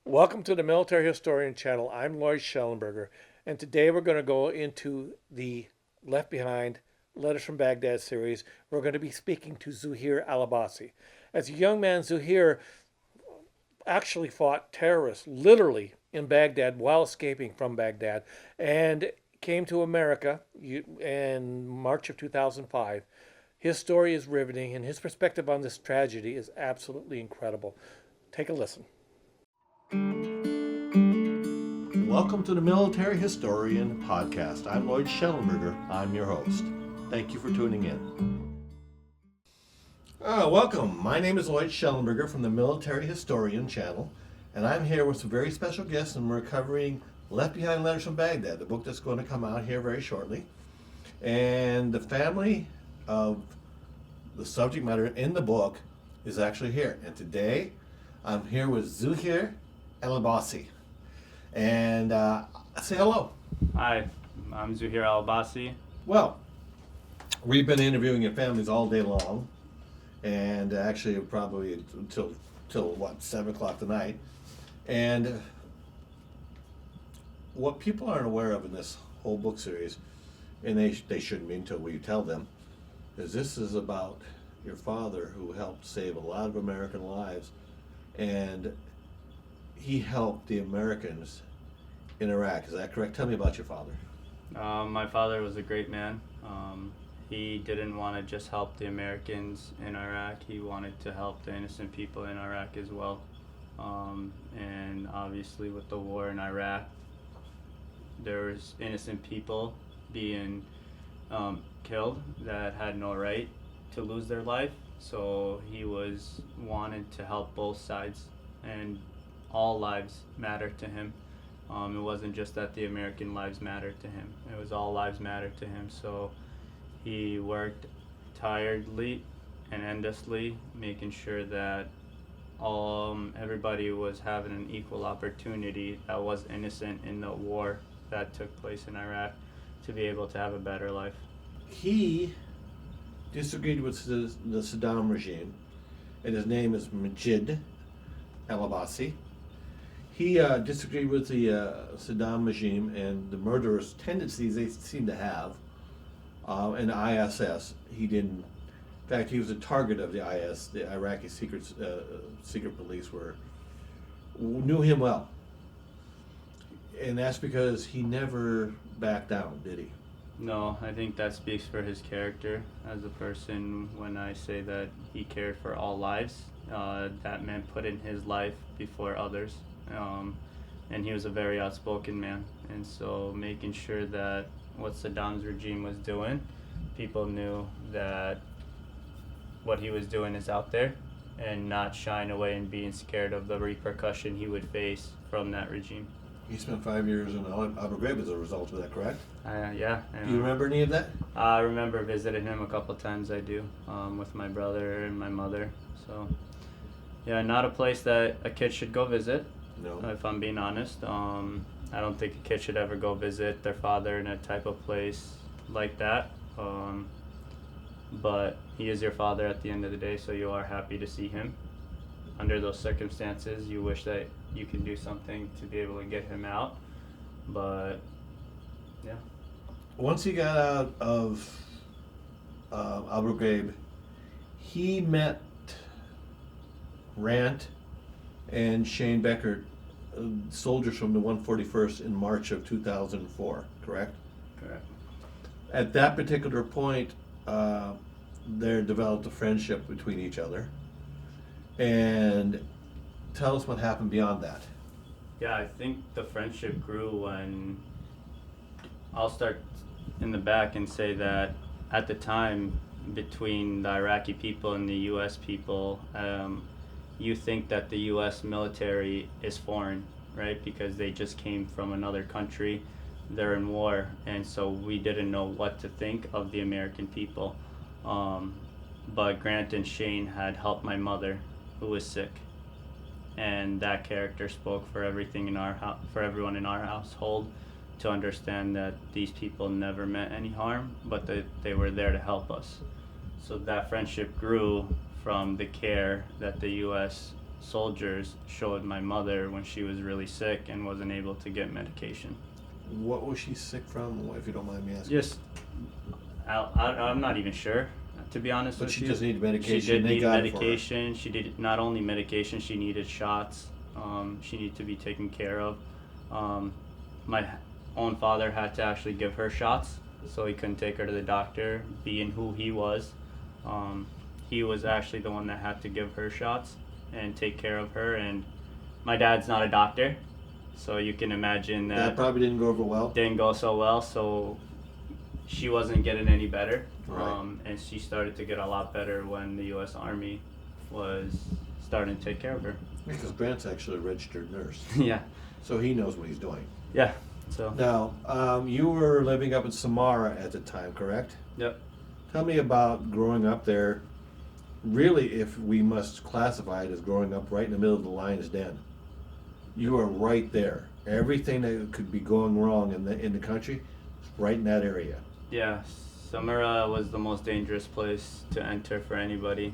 Welcome to the Military Historian channel. I'm Lloyd Schellenberger, and today we're going to go into the Left Behind Letters from Baghdad series. We're going to be speaking to Zuheer al-Abbasi. As a young man, Zuheer actually fought terrorists literally in Baghdad while escaping from Baghdad and came to America in March of 2005. His story is riveting, and his perspective on this tragedy is absolutely incredible. Take a listen. Welcome to the Military Historian Podcast. I'm Lloyd Schellenberger. I'm your host. Thank you for tuning in. Welcome. My name is Lloyd Schellenberger from the Military Historian channel, and I'm here with some very special guests, and we're covering Left Behind Letters from Baghdad, the book that's going to come out here very shortly. And the family of the subject matter in the book is actually here. And today I'm here with Zuheer al-Abbasi. And say hello. Hi, I'm Zuheer al-Abbasi. Well, we've been interviewing your families all day long, and actually probably until 7 o'clock tonight. And what people aren't aware of in this whole book series, and they shouldn't be until we tell them, is this is about your father who helped save a lot of American lives, and he helped the Americans in Iraq. Is that correct? Tell me about your father. My father was a great man. He didn't want to just help the Americans in Iraq. He wanted to help the innocent people in Iraq as well. And obviously with the war in Iraq, there was innocent people being killed that had no right to lose their life. So he wanted to help both sides, and all lives matter to him. It wasn't just that the American lives mattered to him. It was all lives mattered to him. So he worked tirelessly and endlessly, making sure that everybody was having an equal opportunity that was innocent in the war that took place in Iraq to be able to have a better life. He disagreed with the Saddam regime, and his name is Majid al-Abbasi. He disagreed with the Saddam regime and the murderous tendencies they seem to have. And ISS, he didn't. In fact, he was a target of the IS. The Iraqi secret police knew him well, and that's because he never backed down, did he? No, I think that speaks for his character as a person. When I say that he cared for all lives, that meant putting his life before others. And he was a very outspoken man. And so making sure that what Saddam's regime was doing, people knew that what he was doing is out there, and not shying away and being scared of the repercussion he would face from that regime. He spent 5 years in Abu Ghraib as a result of that, correct? Yeah. Do you remember any of that? I remember visiting him a couple times, I do, with my brother and my mother. So, yeah, not a place that a kid should go visit, No. if I'm being honest. I don't think a kid should ever go visit their father in a type of place like that. But he is your father at the end of the day, so you are happy to see him. Under those circumstances, you wish that you can do something to be able to get him out. But, yeah. Once he got out of Abu Ghraib, he met Rant and Shane Becker, soldiers from the 141st, in March of 2004, correct? Correct. At that particular point, there developed a friendship between each other. And tell us what happened beyond that. Yeah, I think the friendship grew when, I'll start in the back and say that at the time, between the Iraqi people and the U.S. people, you think that the U.S. military is foreign, right? Because they just came from another country, they're in war, and so we didn't know what to think of the American people. But Grant and Shane had helped my mother, who was sick, and that character spoke for everything for everyone in our household, to understand that these people never meant any harm, but that they were there to help us. So that friendship grew from the care that the U.S. soldiers showed my mother when she was really sick and wasn't able to get medication. What was she sick from, if you don't mind me asking? Just, I'm not even sure, to be honest But with she you. just needed medication. She did They need got it for her. medication. She did not only medication, she needed shots. She needed to be taken care of. My own father had to actually give her shots, so he couldn't take her to the doctor, being who he was. He was actually the one that had to give her shots and take care of her. And my dad's not a doctor, so you can imagine That that probably didn't go over well. didn't go so well. So she wasn't getting any better. Right. And she started to get a lot better when the U.S. Army was starting to take care of her. Because Brant's actually a registered nurse, Yeah, so he knows what he's doing. yeah. So Now, you were living up in Samara at the time, correct? yep. Tell me about growing up there. Really, if we must classify it as growing up right in the middle of the lion's den. You are right there. Everything that could be going wrong in the country is right in that area. Yeah, Samara was the most dangerous place to enter for anybody.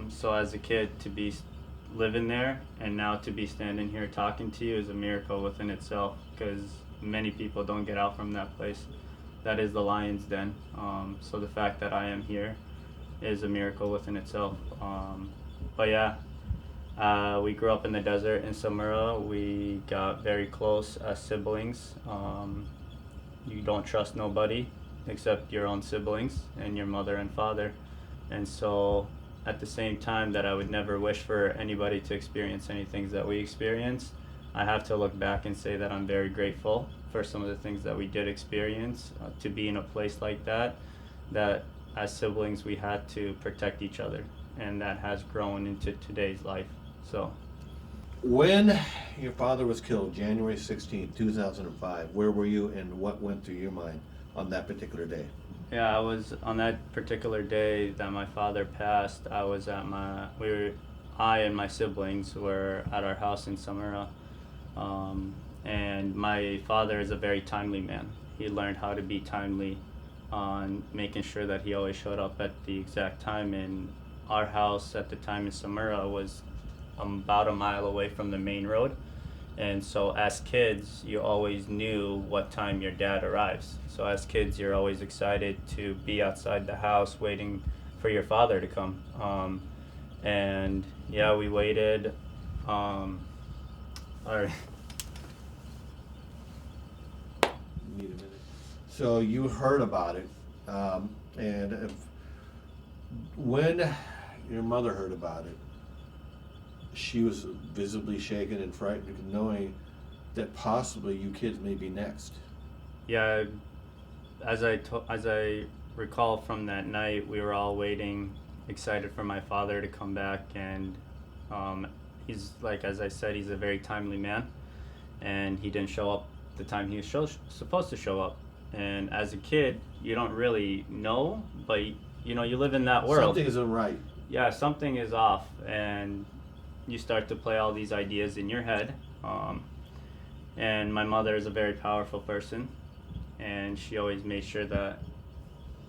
So as a kid, to be living there and now to be standing here talking to you is a miracle within itself, because many people don't get out from that place. That is the lion's den. So the fact that I am here is a miracle within itself. But yeah, we grew up in the desert in Samara. We got very close as siblings. You don't trust nobody except your own siblings and your mother and father. And so at the same time that I would never wish for anybody to experience any things that we experienced, I have to look back and say that I'm very grateful for some of the things that we did experience, to be in a place like that as siblings we had to protect each other, and that has grown into today's life. So When your father was killed, January 16, 2005, where were you and what went through your mind on that particular day? yeah, I was on that particular day that my father passed. I was at I and my siblings were at our house in Samara, and my father is a very timely man. He learned how to be timely on making sure that he always showed up at the exact time. And our house at the time in Samara was about a mile away from the main road. And so as kids, you always knew what time your dad arrives. So as kids, you're always excited to be outside the house waiting for your father to come. And yeah, we waited. All right. Need a minute. So you heard about it, when your mother heard about it, she was visibly shaken and frightened, knowing that possibly you kids may be next. Yeah, as I recall from that night, we were all waiting, excited for my father to come back. And he's, like, as I said, he's a very timely man, and he didn't show up the time he was supposed to show up. And as a kid, you don't really know, but you know, you live in that world. Something isn't right. Yeah, something is off, and you start to play all these ideas in your head. And my mother is a very powerful person, and she always made sure that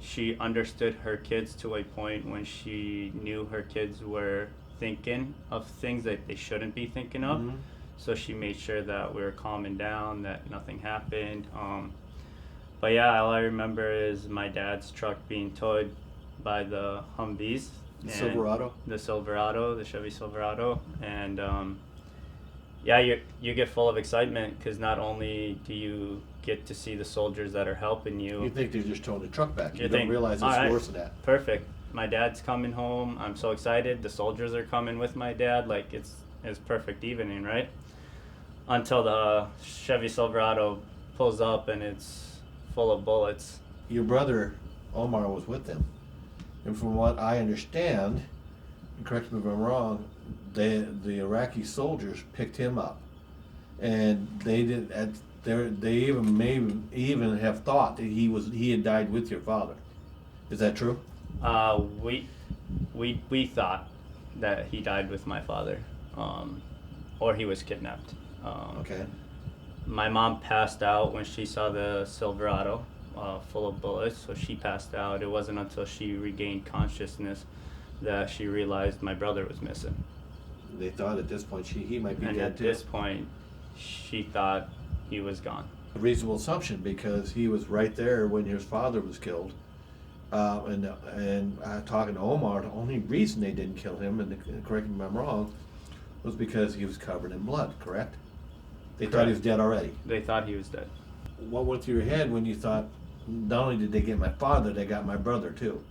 she understood her kids to a point when she knew her kids were thinking of things that they shouldn't be thinking of. Mhm. So she made sure that we were calming down, that nothing happened. But yeah, all I remember is my dad's truck being towed by the Humvees. The Silverado? The Chevy Silverado. And yeah, you get full of excitement, because not only do you get to see the soldiers that are helping you. You think they're just towing the truck back. You You don't think, realize it's all right, worse than that. Perfect. My dad's coming home. I'm so excited. The soldiers are coming with my dad. Like, it's perfect evening, right? Until the Chevy Silverado pulls up and it's full of bullets. Your brother, Omar, was with them. And from what I understand, and correct me if I'm wrong, the Iraqi soldiers picked him up. And they even have thought that he had died with your father. Is that true? We thought that he died with my father, or he was kidnapped. Okay. My mom passed out when she saw the Silverado full of bullets, so she passed out. It wasn't until she regained consciousness that she realized my brother was missing. they thought at this point he might be And dead at too. this point, she thought he was gone. A reasonable assumption because he was right there when his father was killed. And talking to Omar, the only reason they didn't kill him, and correct me if I'm wrong, was because he was covered in blood, correct? They thought he was dead already. They thought he was dead. What went through your head when you thought, not only did they get my father, they got my brother too?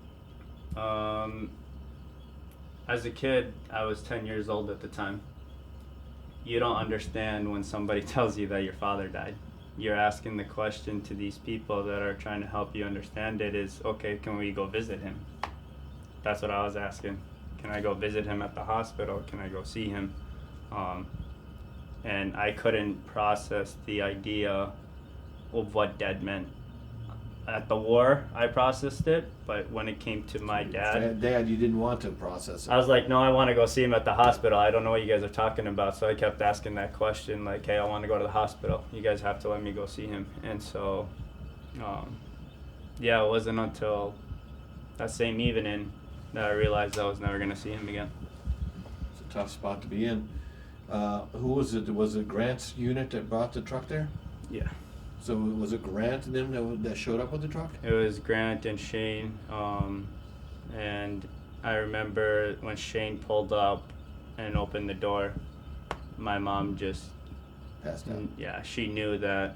As a kid, I was 10 years old at the time. You don't understand when somebody tells you that your father died. You're asking the question to these people that are trying to help you understand it is, okay, can we go visit him? That's what I was asking. Can I go visit him at the hospital? Can I go see him? And I couldn't process the idea of what dead meant. At the war, I processed it, but when it came to my dad, You didn't want to process it. I was like, no, I want to go see him at the hospital. I don't know what you guys are talking about. So I kept asking that question, like, hey, I want to go to the hospital. You guys have to let me go see him. And so, yeah, it wasn't until that same evening that I realized I was never going to see him again. It's a tough spot to be in. Who was it? Was it Grant's unit that brought the truck there? Yeah. So was it Grant and them that showed up with the truck? It was Grant and Shane. And I remember when Shane pulled up and opened the door, my mom just Passed out. Yeah, she knew that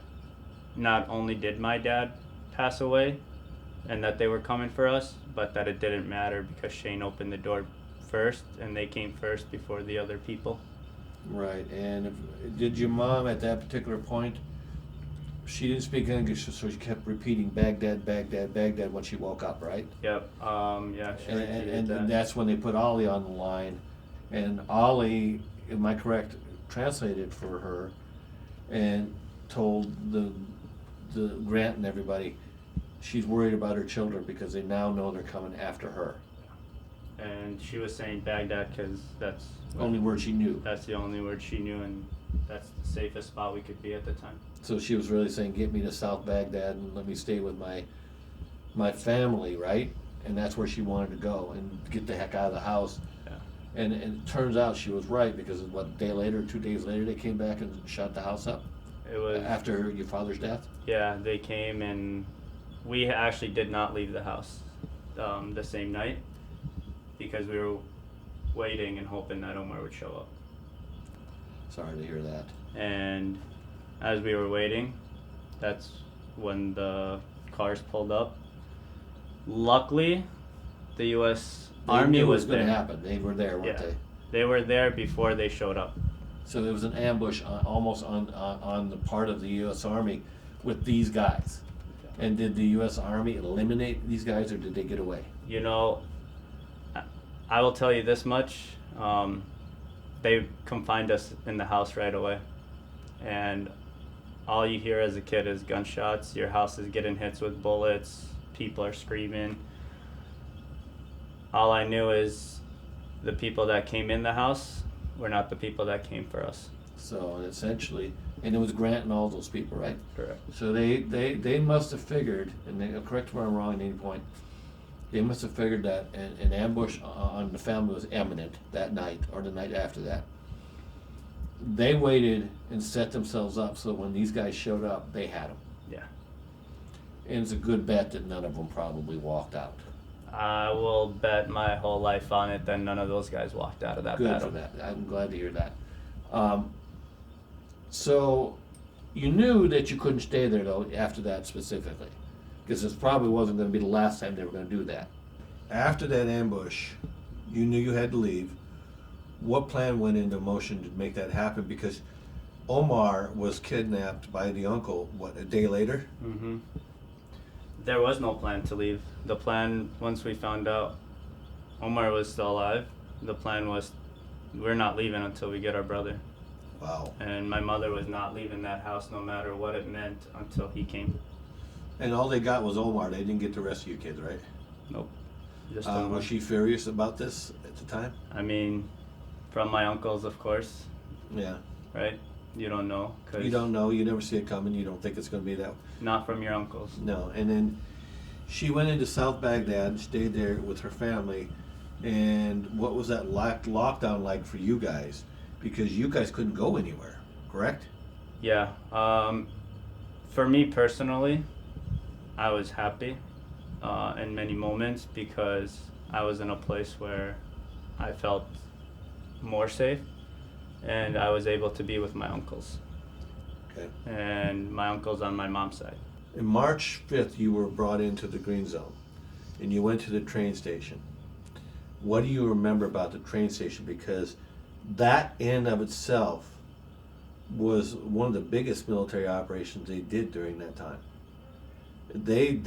not only did my dad pass away and that they were coming for us, but that it didn't matter because Shane opened the door first and they came first before the other people. Right. And did your mom at that particular point, she didn't speak English, so she kept repeating Baghdad, Baghdad, Baghdad when she woke up, right? Yep. Yeah. She repeated And that. that's when they put Ollie on the line. And Ollie, am I correct, translated for her and told the Grant and everybody she's worried about her children because they now know they're coming after her. And she was saying Baghdad because that's Only word she knew. That's the only word she knew, and that's the safest spot we could be at the time. So she was really saying, get me to South Baghdad and let me stay with my family, right? And that's where she wanted to go and get the heck out of the house. Yeah. And it turns out she was right because what, a day later, 2 days later, they came back and shot the house up? It was After your father's death? Yeah, they came and we actually did not leave the house the same night because we were waiting and hoping that Omar would show up. Sorry to hear that. And as we were waiting, that's when the cars pulled up. Luckily, the U.S. They Army knew it was going to there. happen. They were there, weren't Yeah. they? They were there before they showed up. So it was an ambush almost on the part of the U.S. Army with these guys. And did the U.S. Army eliminate these guys, or did they get away? You know, I will tell you this much. They confined us in the house right away. And all you hear as a kid is gunshots. Your house is getting hits with bullets. People are screaming. All I knew is the people that came in the house were not the people that came for us. So essentially, and it was Grant and all those people, right? Correct. So they must have figured, and they, correct me if I'm wrong at any point, they must have figured that an ambush on the family was imminent that night or the night after that. They waited and set themselves up so when these guys showed up, they had them. Yeah. And it's a good bet that none of them probably walked out. I will bet my whole life on it that none of those guys walked out of that Good battle. for that. I'm glad to hear that. So you knew that you couldn't stay there though after that specifically, because this probably wasn't going to be the last time they were going to do that. After that ambush, you knew you had to leave. What plan went into motion to make that happen? Because Omar was kidnapped by the uncle, what, a day later? Mm-hmm. There was no plan to leave. The plan, once we found out Omar was still alive, the plan was we're not leaving until we get our brother. Wow. And my mother was not leaving that house no matter what it meant until he came. And all they got was Omar. They didn't get the rest of you kids, right? Nope. Just Omar. Was she furious about this at the time? I mean, from my uncles, of course, Yeah. right? You don't know. You don't know. You never see it coming. You don't think it's going to be that. Not from your uncles. No. And then she went into South Baghdad and stayed there with her family. And what was that lockdown like for you guys? Because you guys couldn't go anywhere, correct? Yeah. For me personally, I was happy in many moments because I was in a place where I felt more safe, and I was able to be with my uncles. Okay. And my uncles on my mom's side. In March 5th, you were brought into the Green Zone, and you went to the train station. What do you remember about the train station? Because that in of itself was one of the biggest military operations they did during that time. They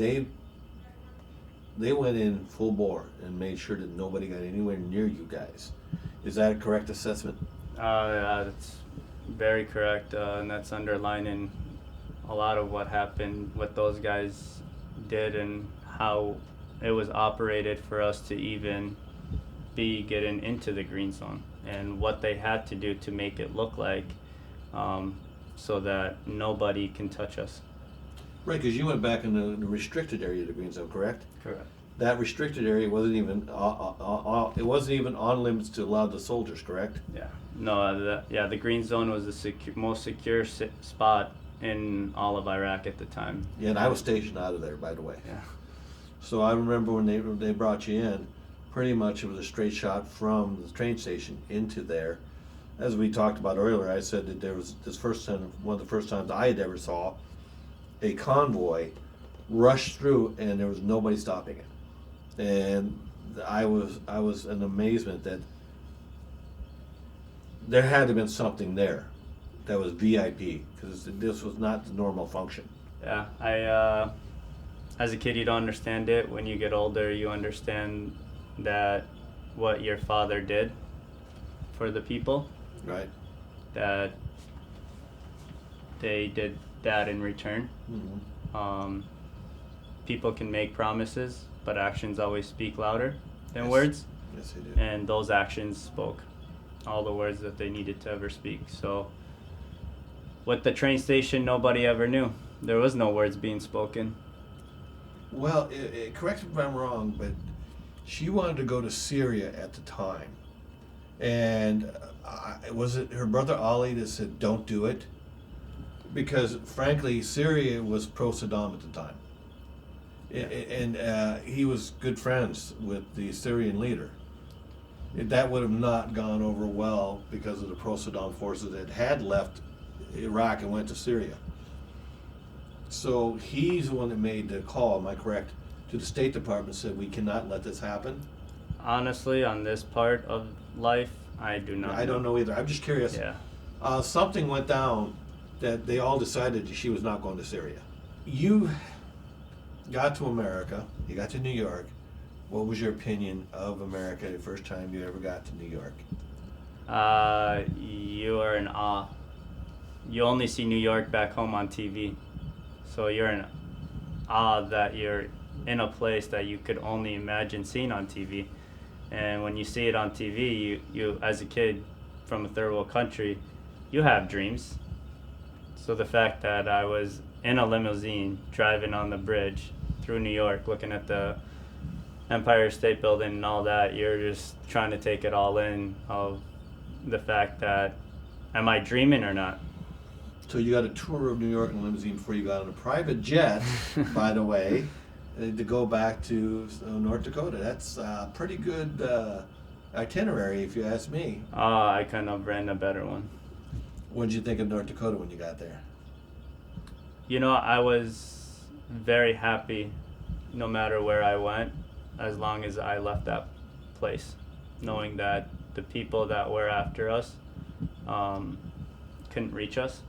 went in full bore and made sure that nobody got anywhere near you guys. Is that a correct assessment? Yeah, that's very correct, and that's underlining a lot of what happened, what those guys did, and how it was operated for us to even be getting into the Green Zone, and what they had to do to make it look like so that nobody can touch us. Right, because you went back in the restricted area of the Green Zone, correct? Correct. That restricted area wasn't even it wasn't even on limits to allow the soldiers, correct? Yeah. No. The Green Zone was the most secure spot in all of Iraq at the time. Yeah, and I was stationed out of there, by the way. Yeah. So I remember when they brought you in, pretty much it was a straight shot from the train station into there. As we talked about earlier, I said that there was one of the first times I had ever saw a convoy rush through, and there was nobody stopping it. And I was in amazement that there had to have been something there that was VIP, because this was not the normal function. Yeah. I as a kid, you don't understand it. When you get older, you understand that what your father did for the people, Right. that they did that in return. Mm-hmm. People can make promises, but actions always speak louder than Yes. words. Yes, they do. And those actions spoke all the words that they needed to ever speak. So with the train station, nobody ever knew. There was no words being spoken. Well, correct me if I'm wrong, but she wanted to go to Syria at the time, and was it her brother Ali that said, "Don't do it"? Because frankly, Syria was pro-Saddam at the time, and he was good friends with the Syrian leader. That would have not gone over well because of the pro-Saddam forces that had left Iraq and went to Syria. So he's the one that made the call, am I correct, to the State Department, said we cannot let this happen? Honestly, on this part of life, I do not I don't know either. I'm just curious. Yeah. Something went down that they all decided she was not going to Syria. You got to America, you got to New York. What was your opinion of America the first time you ever got to New York? You are in awe. You only see New York back home on TV. So you're in awe that you're in a place that you could only imagine seeing on TV. And when you see it on TV, you as a kid from a third world country, you have dreams. So the fact that I was in a limousine driving on the bridge through New York, looking at the Empire State Building and all that, you're just trying to take it all in of the fact that, am I dreaming or not? So you got a tour of New York in a limousine before you got on a private jet, by the way, to go back to North Dakota. That's a pretty good itinerary, if you ask me. I couldn't have ran a better one. What did you think of North Dakota when you got there? You know, I was very happy no matter where I went, as long as I left that place, knowing that the people that were after us couldn't reach us.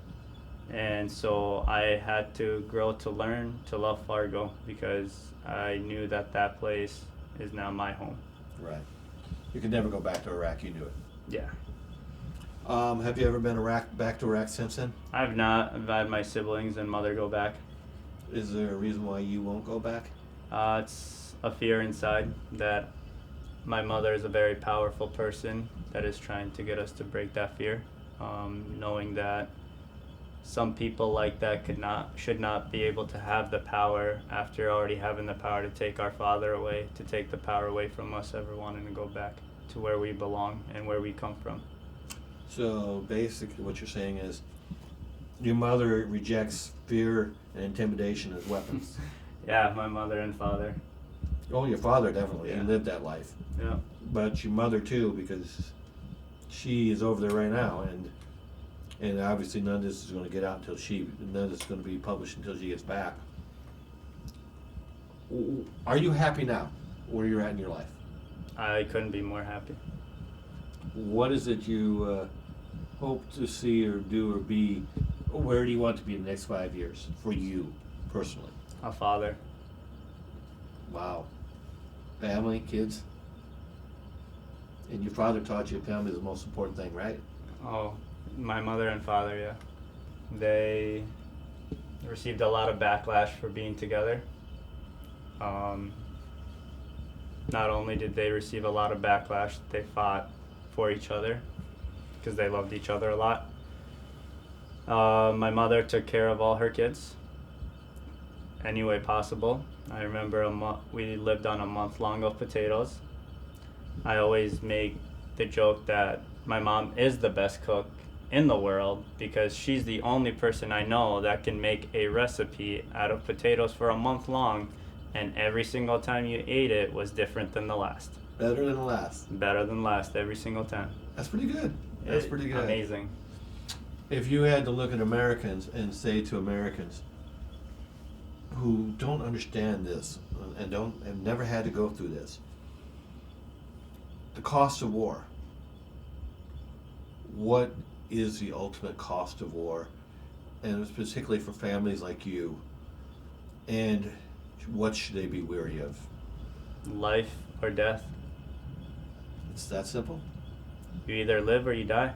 And so I had to grow to learn to love Fargo, because I knew that that place is now my home. Right. You could never go back to Iraq, you knew it. Yeah. Have you ever been back to Iraq since then? I've not. I've had my siblings and mother go back. Is there a reason why you won't go back? It's a fear inside that my mother is a very powerful person that is trying to get us to break that fear, knowing that some people like that should not be able to have the power after already having the power to take our father away, to take the power away from us ever wanting to go back to where we belong and where we come from. So basically what you're saying is your mother rejects fear and intimidation as weapons. Yeah, my mother and father. Oh, your father definitely. Yeah. He lived that life. Yeah. But your mother too, because she is over there right now, and obviously none of this is going to get out until none of this is going to be published until she gets back. Are you happy now, where you're at in your life? I couldn't be more happy. What is it you hope to see or do or be? Where do you want to be in the next 5 years for you personally? A father. Wow. Family, kids? And your father taught you family is the most important thing, right? Oh, my mother and father, yeah. They received a lot of backlash for being together. Not only did they receive a lot of backlash, they fought for each other because they loved each other a lot. My mother took care of all her kids any way possible. I remember we lived on a month long of potatoes. I always make the joke that my mom is the best cook in the world because she's the only person I know that can make a recipe out of potatoes for a month long, and every single time you ate it was different than the last. Better than the last. Better than last every single time. That's pretty good. That's pretty good. Amazing. If you had to look at Americans and say to Americans who don't understand this and have never had to go through this, the cost of war. What is the ultimate cost of war? And particularly for families like you. And what should they be wary of? Life or death. It's that simple. You either live or you die.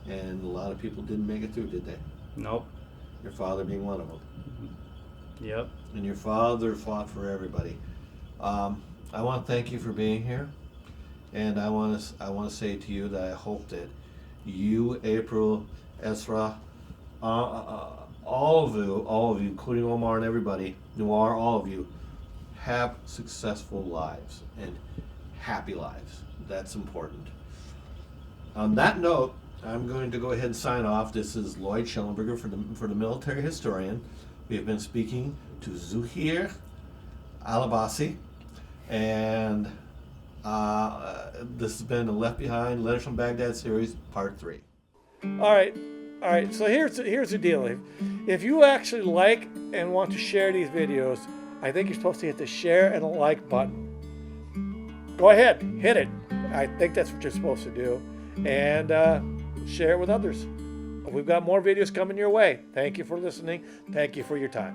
And a lot of people didn't make it through, did they? Nope. Your father being one of them. Yep. And your father fought for everybody. I want to thank you for being here. And I want to say to you that I hope that you, April, Ezra, all of you, including Omar and everybody, Noir, all of you, have successful lives and happy lives. That's important. On that note, I'm going to go ahead and sign off. This is Lloyd Schellenberger for the Military Historian. We have been speaking to Zuheer Alabasi, and this has been the Left Behind Letters from Baghdad series, part 3. All right. So here's the deal. If you actually like and want to share these videos, I think you're supposed to hit the share and like button. Go ahead, hit it. I think that's what you're supposed to do, and share it with others. We've got more videos coming your way. Thank you for listening. Thank you for your time.